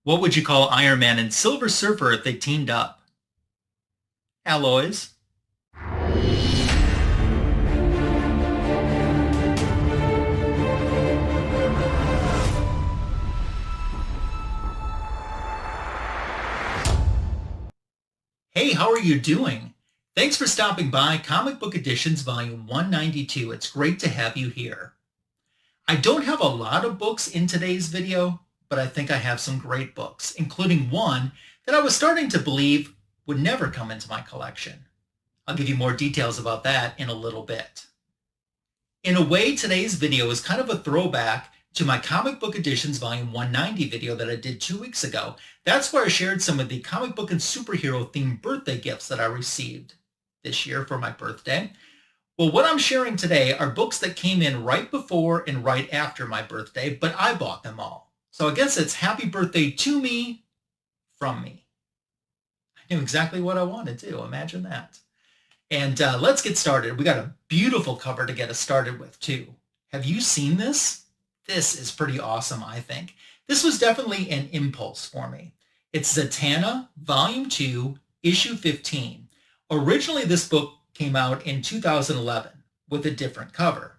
What would you call Iron Man and Silver Surfer if they teamed up? Alloys. Hey, how are you doing? Thanks for stopping by Comic Book Editions Volume 192. It's great to have you here. I don't have a lot of books in today's video, but I think I have some great books, including one that I was starting to believe would never come into my collection. I'll give you more details about that in a little bit. In a way, today's video is kind of a throwback to my Comic Book Editions Volume 190 video that I did 2 weeks ago. That's where I shared some of the comic book and superhero themed birthday gifts that I received this year for my birthday. Well, what I'm sharing today are books that came in right before and right after my birthday, but I bought them all. So I guess it's happy birthday to me, from me. I knew exactly what I wanted to. Imagine that. And let's get started. We got a beautiful cover to get us started with, too. Have you seen this? This is pretty awesome, I think. This was definitely an impulse for me. It's Zatanna, Volume 2, Issue 15. Originally, this book came out in 2011 with a different cover.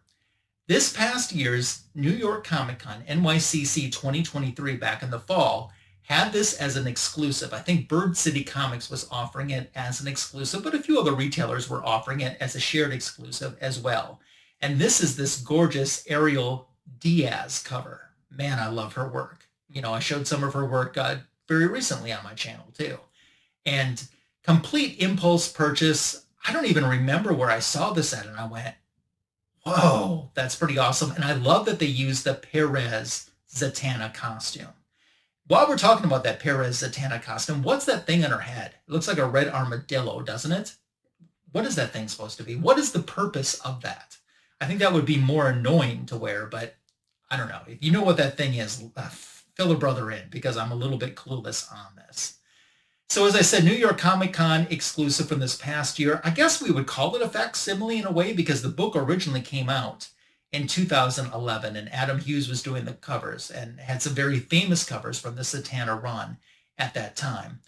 This past year's New York Comic Con, NYCC 2023, back in the fall, had this as an exclusive. I think Bird City Comics was offering it as an exclusive, but a few other retailers were offering it as a shared exclusive as well. And this is this gorgeous Ariel Diaz cover. Man, I love her work. You know, I showed some of her work very recently on my channel too. And complete impulse purchase. I don't even remember where I saw this at, and I went, whoa, that's pretty awesome. And I love that they used the Perez Zatanna costume. While we're talking about that Perez Zatanna costume, what's that thing on her head? It looks like a red armadillo, doesn't it? What is that thing supposed to be? What is the purpose of that? I think that would be more annoying to wear, but I don't know. If you know what that thing is, fill a brother in, because I'm a little bit clueless on this. So as I said, New York Comic Con exclusive from this past year. I guess we would call it a facsimile in a way, because the book originally came out in 2011, and Adam Hughes was doing the covers and had some very famous covers from the Zatanna run at that time.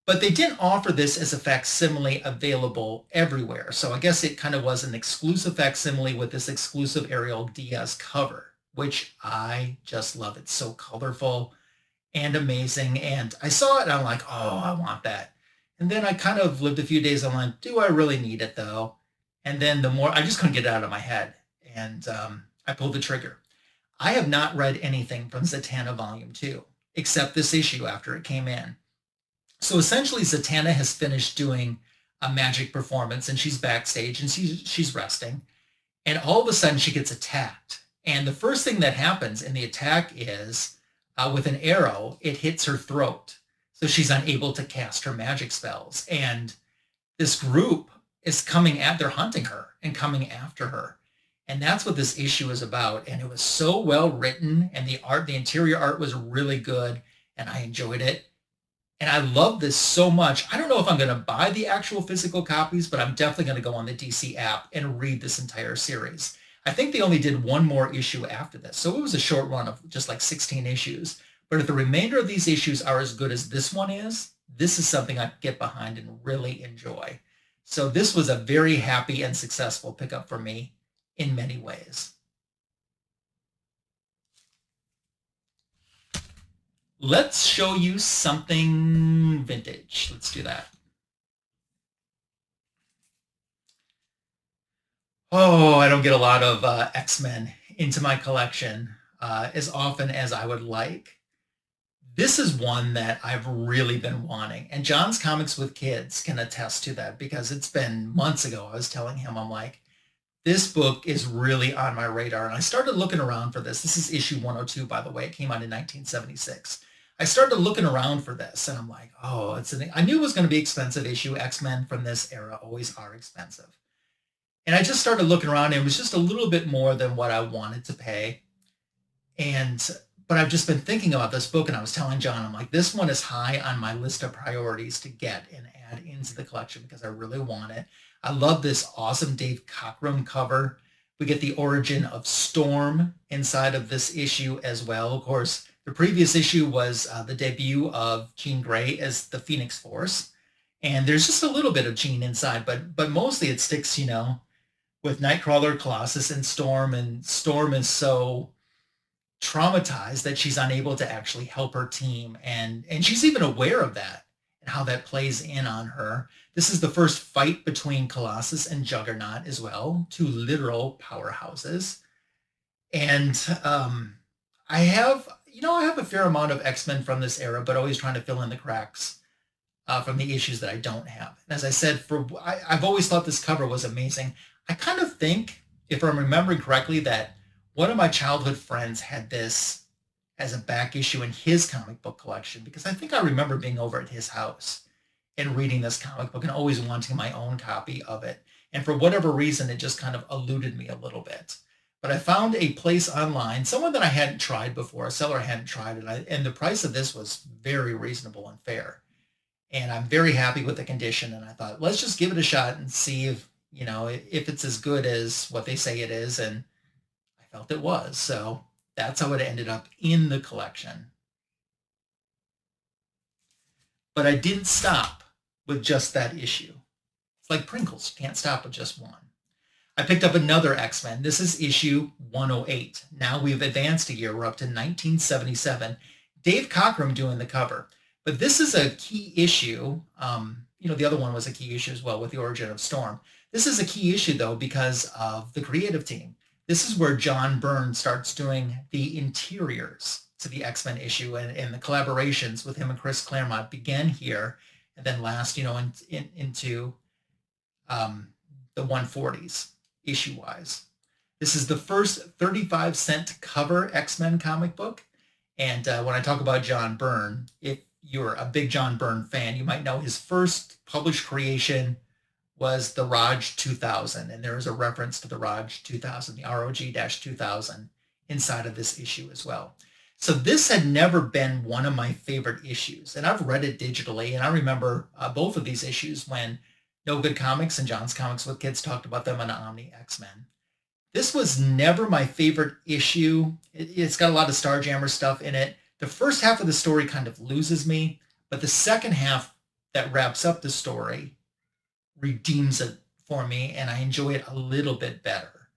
But they didn't offer this as a facsimile available everywhere. So I guess it kind of was an exclusive facsimile with this exclusive Ariel Diaz cover, which I just love. It's so colorful and amazing. And I saw it and I'm like, oh, I want that. And then I kind of lived a few days. I'm like, do I really need it though? And then the more, I just couldn't get it out of my head. And I pulled the trigger. I have not read anything from Zatanna Volume 2, except this issue after it came in. So essentially, Zatanna has finished doing a magic performance, and she's backstage, and she's resting. And all of a sudden, she gets attacked. And the first thing that happens in the attack is, with an arrow, it hits her throat. So she's unable to cast her magic spells. And this group is they're hunting her and coming after her. And that's what this issue is about. And it was so well written, and the interior art was really good, and I enjoyed it. And I love this so much. I don't know if I'm going to buy the actual physical copies, but I'm definitely going to go on the DC app and read this entire series. I think they only did one more issue after this. So it was a short run of just like 16 issues. But if the remainder of these issues are as good as this one is, this is something I can get behind and really enjoy. So this was a very happy and successful pickup for me in many ways. Let's show you something vintage. Let's do that. Oh, I don't get a lot of X-Men into my collection as often as I would like. This is one that I've really been wanting. And John's Comics with Kids can attest to that, because it's been months ago. I was telling him, I'm like, this book is really on my radar. And I started looking around for this. This is issue 102, by the way. It came out in 1976. I started looking around for this, and I'm like, oh, I knew it was going to be expensive issue. X-Men from this era always are expensive. And I just started looking around, and it was just a little bit more than what I wanted to pay. But I've just been thinking about this book, and I was telling John, I'm like, this one is high on my list of priorities to get and add into the collection, because I really want it. I love this awesome Dave Cockrum cover. We get the origin of Storm inside of this issue as well. Of course, The previous issue was the debut of Jean Grey as the Phoenix Force. And there's just a little bit of Jean inside, but mostly it sticks, with Nightcrawler, Colossus, and Storm is so traumatized that she's unable to actually help her team. And she's even aware of that and how that plays in on her. This is the first fight between Colossus and Juggernaut as well, two literal powerhouses. And I have a fair amount of X-Men from this era, but always trying to fill in the cracks from the issues that I don't have. And as I said, I've always thought this cover was amazing. I kind of think, if I'm remembering correctly, that one of my childhood friends had this as a back issue in his comic book collection, because I think I remember being over at his house and reading this comic book and always wanting my own copy of it. And for whatever reason, it just kind of eluded me a little bit. But I found a place online, someone that I hadn't tried before, a seller I hadn't tried, and the price of this was very reasonable and fair. And I'm very happy with the condition. And I thought, let's just give it a shot and see if it's as good as what they say it is. And I felt it was. So that's how it ended up in the collection. But I didn't stop with just that issue. It's like Pringles. You can't stop with just one. I picked up another X-Men. This is issue 108. Now we've advanced a year. We're up to 1977. Dave Cockrum doing the cover. But this is a key issue. The other one was a key issue as well with the origin of Storm. This is a key issue, though, because of the creative team. This is where John Byrne starts doing the interiors to the X-Men issue, and the collaborations with him and Chris Claremont began here and then last, into the 140s issue-wise. This is the first 35-cent cover X-Men comic book. And when I talk about John Byrne, if you're a big John Byrne fan, you might know his first published creation was the Raj 2000. And there is a reference to the Raj 2000, the ROG-2000 inside of this issue as well. So this had never been one of my favorite issues. And I've read it digitally. And I remember both of these issues when No Good Comics and John's Comics with Kids talked about them on Omni X-men. This was never my favorite issue. It's got a lot of Starjammer stuff in it. The first half of the story kind of loses me, but the second half that wraps up the story redeems it for me, and I enjoy it a little bit better.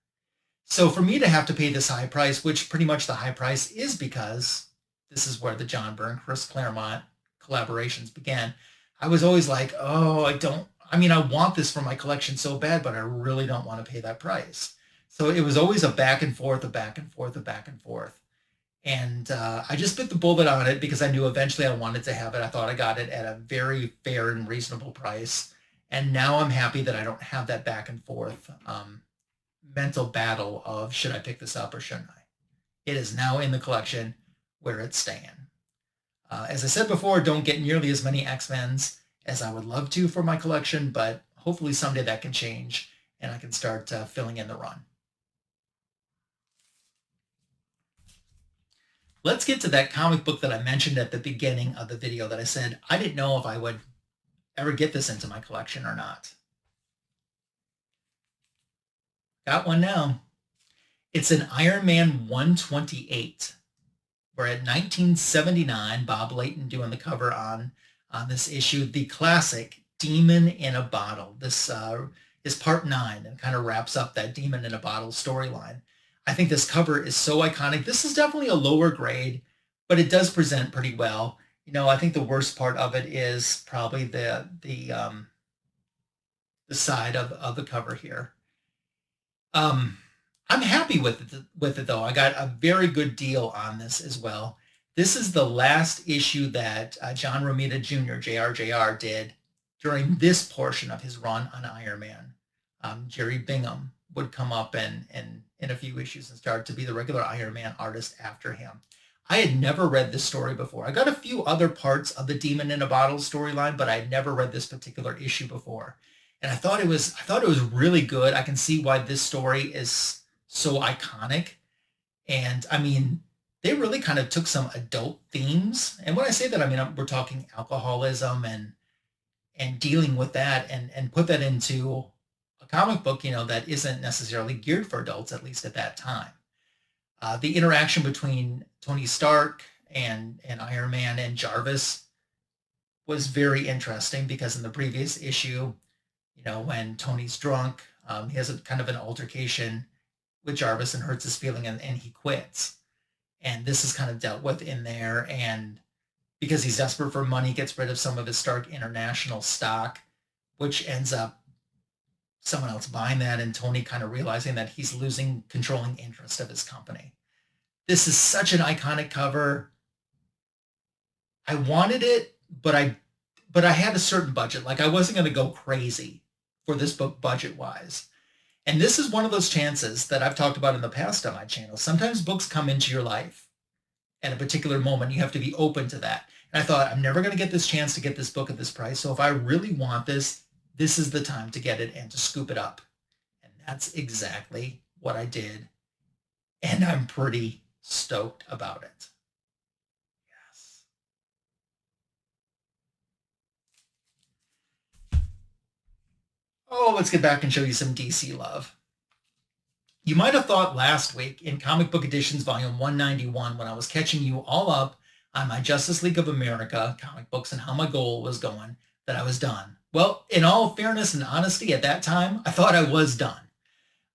So for me to have to pay this high price, which pretty much the high price is because this is where the John Byrne, Chris Claremont collaborations began, I was always like, oh, I want this for my collection so bad, but I really don't want to pay that price. So it was always a back and forth, a back and forth, a back and forth. And I just bit the bullet on it because I knew eventually I wanted to have it. I thought I got it at a very fair and reasonable price. And now I'm happy that I don't have that back and forth mental battle of should I pick this up or shouldn't I? It is now in the collection where it's staying. As I said before, don't get nearly as many X-Men's as I would love to for my collection, but hopefully someday that can change and I can start filling in the run. Let's get to that comic book that I mentioned at the beginning of the video that I said I didn't know if I would ever get this into my collection or not. Got one now. It's an Iron Man 128. We're at 1979. Bob Layton doing the cover on this issue. The classic Demon in a Bottle. This is part 9 and kind of wraps up that Demon in a Bottle storyline. I think this cover is so iconic. This is definitely a lower grade, but it does present pretty well. I think the worst part of it is probably the side of the cover here. I'm happy with it though. I got a very good deal on this as well. This is the last issue that John Romita Jr., JR did during this portion of his run on Iron Man. Jerry Bingham would come up and in a few issues and start to be the regular Iron Man artist after him. I had never read this story before. I got a few other parts of the Demon in a Bottle storyline, but I had never read this particular issue before. And I thought it was really good. I can see why this story is so iconic. And I mean, they really kind of took some adult themes. And when I say that, I mean, we're talking alcoholism and dealing with that and put that into a comic book, that isn't necessarily geared for adults, at least at that time. The interaction between Tony Stark and Iron Man and Jarvis was very interesting because in the previous issue, you know, when Tony's drunk, he has a kind of an altercation with Jarvis and hurts his feeling, and he quits. And this is kind of dealt with in there. And because he's desperate for money, gets rid of some of his Stark International stock, which ends up someone else buying that, and Tony kind of realizing that he's losing controlling interest of his company. This is such an iconic cover. I wanted it, but I had a certain budget. Like, I wasn't going to go crazy for this book budget-wise. And this is one of those chances that I've talked about in the past on my channel. Sometimes books come into your life at a particular moment. You have to be open to that. And I thought, I'm never going to get this chance to get this book at this price. So if I really want this, this is the time to get it and to scoop it up. And that's exactly what I did. And I'm pretty stoked about it. Yes. Oh, let's get back and show you some DC love. You might have thought last week in Comic Book Editions Volume 191, when I was catching you all up on my Justice League of America comic books and how my goal was going, that I was done. Well, in all fairness and honesty, at that time, I thought I was done.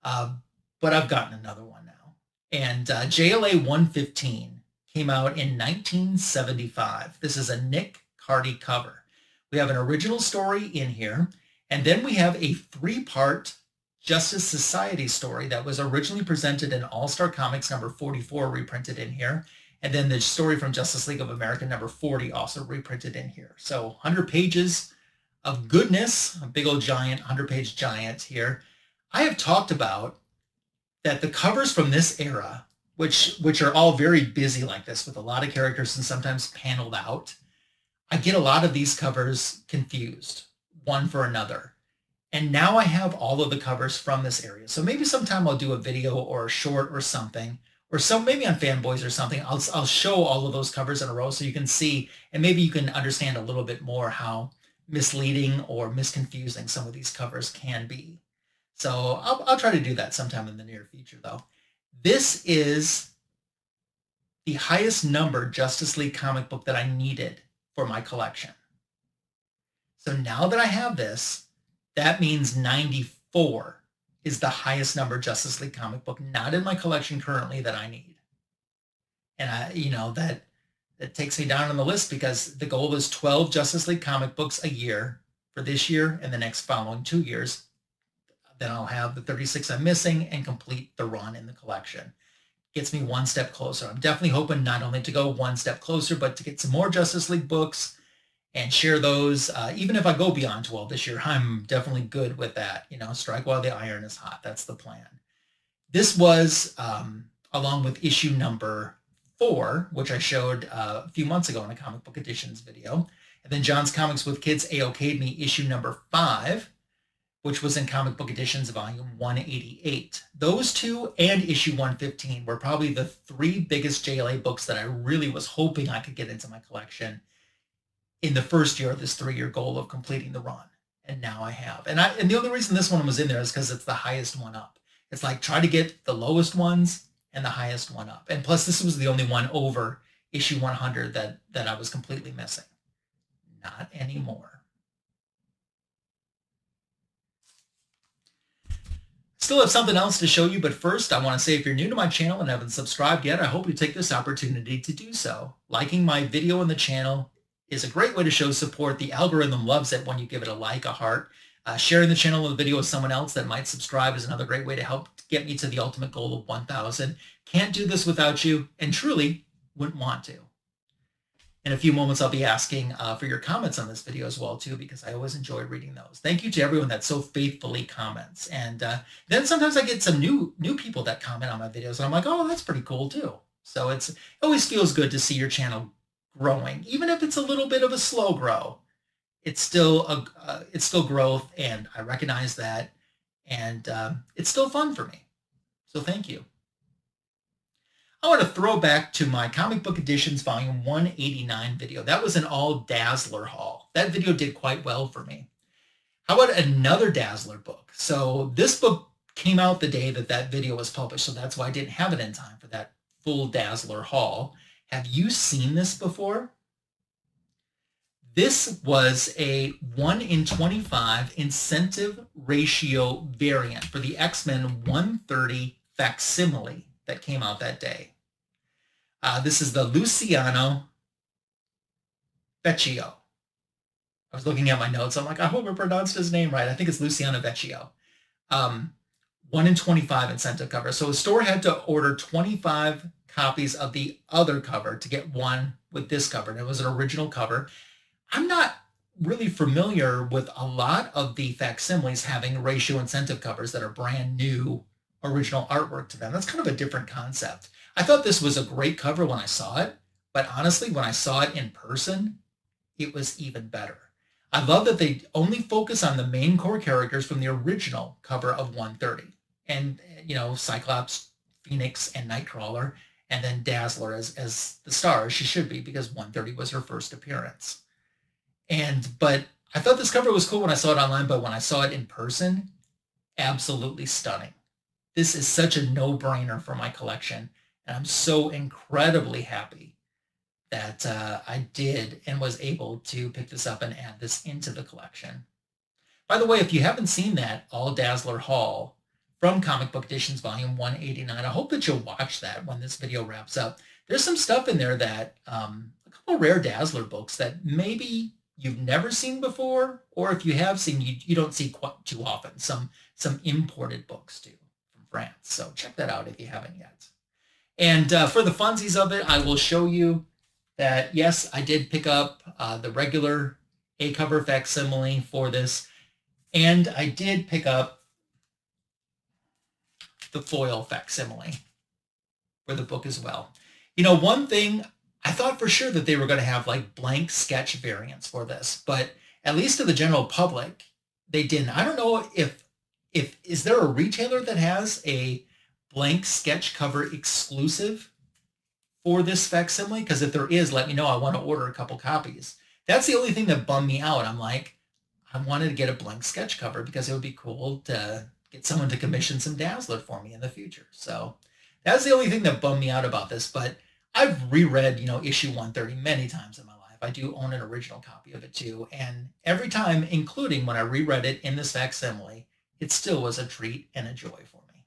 But I've gotten another one now. And JLA 115 came out in 1975. This is a Nick Cardy cover. We have an original story in here, and then we have a 3-part Justice Society story that was originally presented in All-Star Comics number 44, reprinted in here. And then the story from Justice League of America number 40, also reprinted in here. So 100 pages of goodness, a big old giant, 100-page giant here. I have talked about that the covers from this era, which are all very busy like this with a lot of characters and sometimes paneled out, I get a lot of these covers confused, one for another. And now I have all of the covers from this area. So maybe sometime I'll do a video or a short or something, or some maybe on Fanboys or something. I'll show all of those covers in a row so you can see, and maybe you can understand a little bit more how misleading or misconfusing some of these covers can be. So I'll try to do that sometime in the near future, though. This is the highest numbered Justice League comic book that I needed for my collection. So now that I have this, that means 94 is the highest numbered Justice League comic book, not in my collection currently, that I need. And you know, that takes me down on the list because the goal is 12 Justice League comic books a year for this year and the next following 2 years. Then I'll have the 36 I'm missing and complete the run in the collection. Gets me one step closer. I'm definitely hoping not only to go one step closer, but to get some more Justice League books and share those. Even if I go beyond 12 this year, I'm definitely good with that. You know, strike while the iron is hot. That's the plan. This was, along with issue number 4, which I showed a few months ago in a Comic Book Editions video. And then John's Comics with Kids A-OK'd Me, issue number 5, which was in Comic Book Editions volume 188. Those two and issue 115 were probably the 3 biggest JLA books that I really was hoping I could get into my collection in the first year of this 3-year goal of completing the run. And now I have. And the only reason this one was in there is because it's the highest one up. It's like try to get the lowest ones and the highest one up. And plus this was the only one over issue 100 that I was completely missing. Not anymore. Still have something else to show you, but first I want to say if you're new to my channel and haven't subscribed yet, I hope you take this opportunity to do so. Liking my video on the channel is a great way to show support. The algorithm loves it when you give it a like, a heart. Sharing the channel or the video with someone else that might subscribe is another great way to help get me to the ultimate goal of 1,000. Can't do this without you, and truly wouldn't want to. In a few moments, I'll be asking for your comments on this video as well, too, because I always enjoy reading those. Thank you to everyone that so faithfully comments. And then sometimes I get some new people that comment on my videos, and I'm like, oh, that's pretty cool, too. So it always feels good to see your channel growing, even if it's a little bit of a slow grow. It's still growth, and I recognize that, and it's still fun for me. So thank you. I want to throw back to my Comic Book Editions Volume 189 video. That was an all Dazzler haul. That video did quite well for me. How about another Dazzler book? So this book came out the day that video was published, so that's why I didn't have it in time for that full Dazzler haul. Have you seen this before? This was a 1 in 25 incentive ratio variant for the X-Men 130 facsimile that came out that day. This is the Luciano Vecchio. I was looking at my notes. I'm like, I hope I pronounced his name right. I think it's Luciano Vecchio. 1 in 25 incentive cover. So a store had to order 25 copies of the other cover to get one with this cover. And it was an original cover. I'm not really familiar with a lot of the facsimiles having ratio incentive covers that are brand new original artwork to them. That's kind of a different concept. I thought this was a great cover when I saw it, but honestly, when I saw it in person, it was even better. I love that they only focus on the main core characters from the original cover of 130. And, you know, Cyclops, Phoenix, and Nightcrawler, and then Dazzler as the star, as she should be, because 130 was her first appearance. But I thought this cover was cool when I saw it online, but when I saw it in person, absolutely stunning. This is such a no-brainer for my collection, and I'm so incredibly happy that I did and was able to pick this up and add this into the collection. By the way, if you haven't seen that All Dazzler haul from Comic Book Editions Volume 189, I hope that you'll watch that when this video wraps up. There's some stuff in there that, a couple rare Dazzler books that maybe you've never seen before, or if you have seen, you don't see quite too often. Some imported books too from France. So check that out if you haven't yet. And for the funsies of it, I will show you that, yes, I did pick up the regular A-cover facsimile for this, and I did pick up the foil facsimile for the book as well. You know, one thing, I thought for sure that they were going to have like blank sketch variants for this, but at least to the general public, they didn't. I don't know if is there a retailer that has a blank sketch cover exclusive for this facsimile? Because if there is, let me know. I want to order a couple copies. That's the only thing that bummed me out. I'm like, I wanted to get a blank sketch cover because it would be cool to get someone to commission some Dazzler for me in the future. So that's the only thing that bummed me out about this. But I've reread, you know, issue 130 many times in my life. I do own an original copy of it too. And every time, including when I reread it in this facsimile, it still was a treat and a joy for me.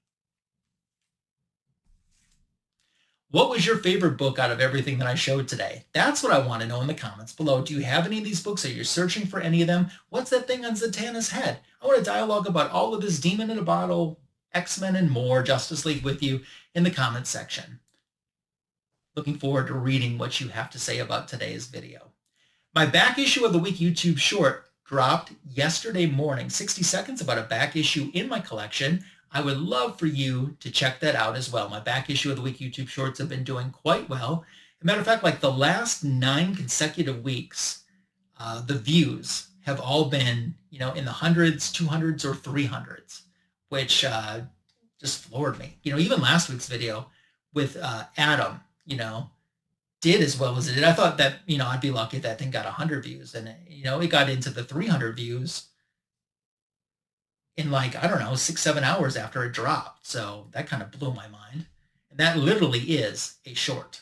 What was your favorite book out of everything that I showed today? That's what I want to know in the comments below. Do you have any of these books? Are you searching for any of them? What's that thing on Zatanna's head? I want to dialogue about all of this Demon in a Bottle, X-Men, and more, Justice League with you in the comments section. Looking forward to reading what you have to say about today's video. My back issue of the week YouTube short dropped yesterday morning, 60 seconds about a back issue in my collection. I would love for you to check that out as well. My back issue of the week YouTube shorts have been doing quite well. As a matter of fact, like the last 9 consecutive weeks, the views have all been, you know, in the hundreds, 200s, or 300s, which just floored me. You know, even last week's video with Adam, you know, did as well as it did. I thought that, you know, I'd be lucky if that thing got 100 views, and you know, it got into the 300 views in like, I don't know, 6-7 hours after it dropped. So that kind of blew my mind. And that literally is a short.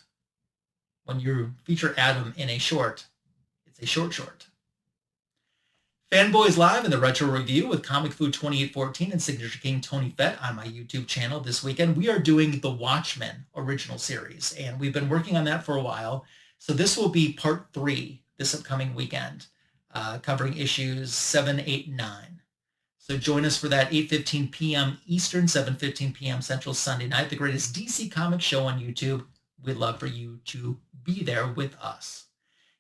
When you feature Adam in a short, it's a short. Fanboys Live and the Retro Review with Comic Food 2814 and Signature King Tony Fett on my YouTube channel this weekend. We are doing the Watchmen original series, and we've been working on that for a while. So this will be part 3 this upcoming weekend, covering issues 7, 8, and 9. So join us for that 8:15 p.m. Eastern, 7:15 p.m. Central Sunday night, the greatest DC Comics show on YouTube. We'd love for you to be there with us.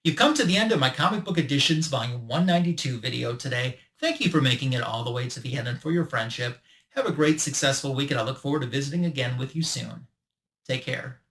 You've come to the end of my Comic Book Editions Volume 192 video today. Thank you for making it all the way to the end and for your friendship. Have a great, successful week, and I look forward to visiting again with you soon. Take care.